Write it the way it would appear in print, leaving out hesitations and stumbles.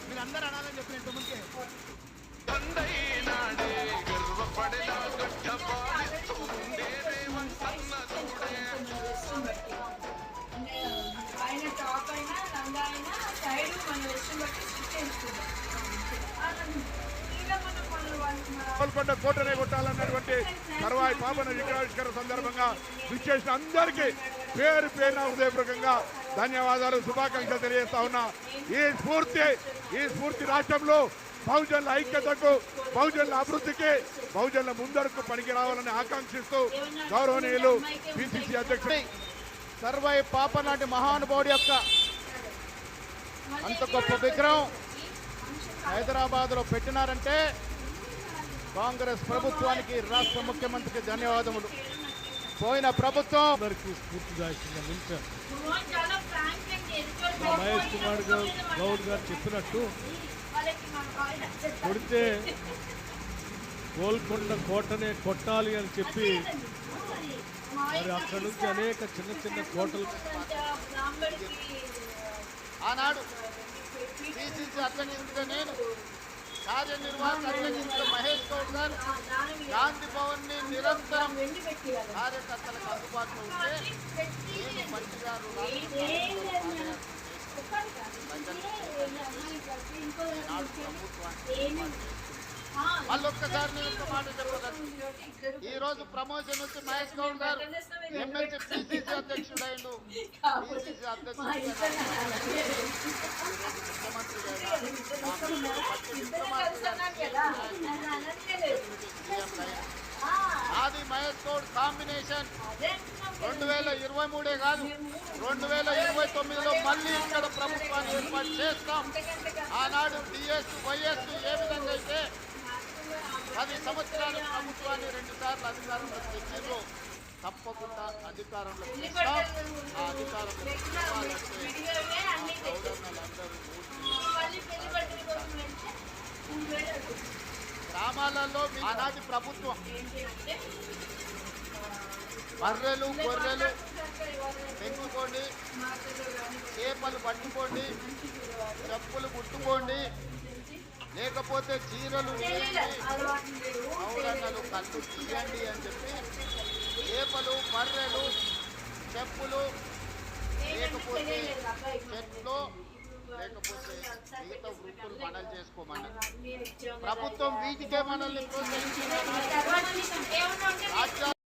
మీరందరూ అనాలని చెప్పిన ఇంతమందికి గోల్కొండ కోటనే కొట్టాలన్నటువంటి తర్వాయి పాపన విగ్రహావిష్కరణ సందర్భంగా విచ్చేసిన అందరికీ పేరు పేరున హృదయపూర్వకంగా ధన్యవాదాలు, శుభాకాంక్షలు తెలియజేస్తా ఉన్నా. ఈ స్ఫూర్తి రాష్ట్రంలో బహుజనుల ఐక్యతకు, బహుజనుల అభివృద్ధికి, బహుజనుల ముందరకు పనికి రావాలని ఆకాంక్షిస్తూ గౌరవనీయులు పిసిసి అధ్యక్షుడు సర్వై పాపనాటి మహానుభావుడి యొక్క అంత గొప్ప విగ్రహం హైదరాబాద్లో పెట్టినారంటే కాంగ్రెస్ ప్రభుత్వానికి, రాష్ట్ర ముఖ్యమంత్రికి ధన్యవాదములు. పోయిన ప్రభుత్వం స్ఫూర్తిగా నిలిచారు. మహేష్ కుమార్ గౌడ్ గారు చెప్పినట్టు కొడితే గోల్కొండ కోటనే కొట్టాలి అని చెప్పి మరి అక్కడ నుంచి అనేక చిన్న చిన్న కోటలు ఆనాడు పిసిసి అధ్యక్షుడిగా నేను, కార్యనిర్వాహక అధ్యక్షుడిగా మహేష్ గౌడ్ గారు గాంధీ భవన్ ని నిరంతరం కార్యకర్తలకు అందుబాటులో ఉంటే నేను మంత్రి గారు మళ్ళొక్కసారి నేను ఒక మాట చెప్పగలను. ఈ రోజు ప్రమోషన్ వచ్చి మహేష్ గౌడ్ గారు ఎమ్మెల్సీ పిసిసి అధ్యక్షుడైండు. పిసిసి అధ్యక్షుడు ముఖ్యమంత్రి ఆది మహేష్ గౌడ్ కాంబినేషన్ 2023 కాదు 2029లో మళ్ళీ ఇక్కడ ప్రభుత్వాన్ని ఏర్పాటు చేస్తాం. ఆనాడు డిఎస్ వైఎస్ ఏ విధంగా అయితే 10 సంవత్సరాల ప్రభుత్వాన్ని 2 సార్లు అధికారంలో తెచ్చారు, తప్పకుండా అధికారంలో తెస్తాం. ఆ అధికారంలో గ్రామాలలో ఆనాటి ప్రభుత్వం బర్రెలు గొర్రెలు పెంచుకోండి, చేపలు పట్టుకోండి, చెప్పులు కుట్టుకోండి, లేకపోతే చీరలు పౌరన్నలు కళ్ళు తీయండి అని చెప్పి చేపలు, బర్రెలు, చెప్పులు, లేకపోతే చెట్లు, లేకపోతే మిగతా వృత్తులు మనలు చేసుకోమన్నారు. ప్రభుత్వం వీటికే మనల్ని ప్రోత్సహించారు.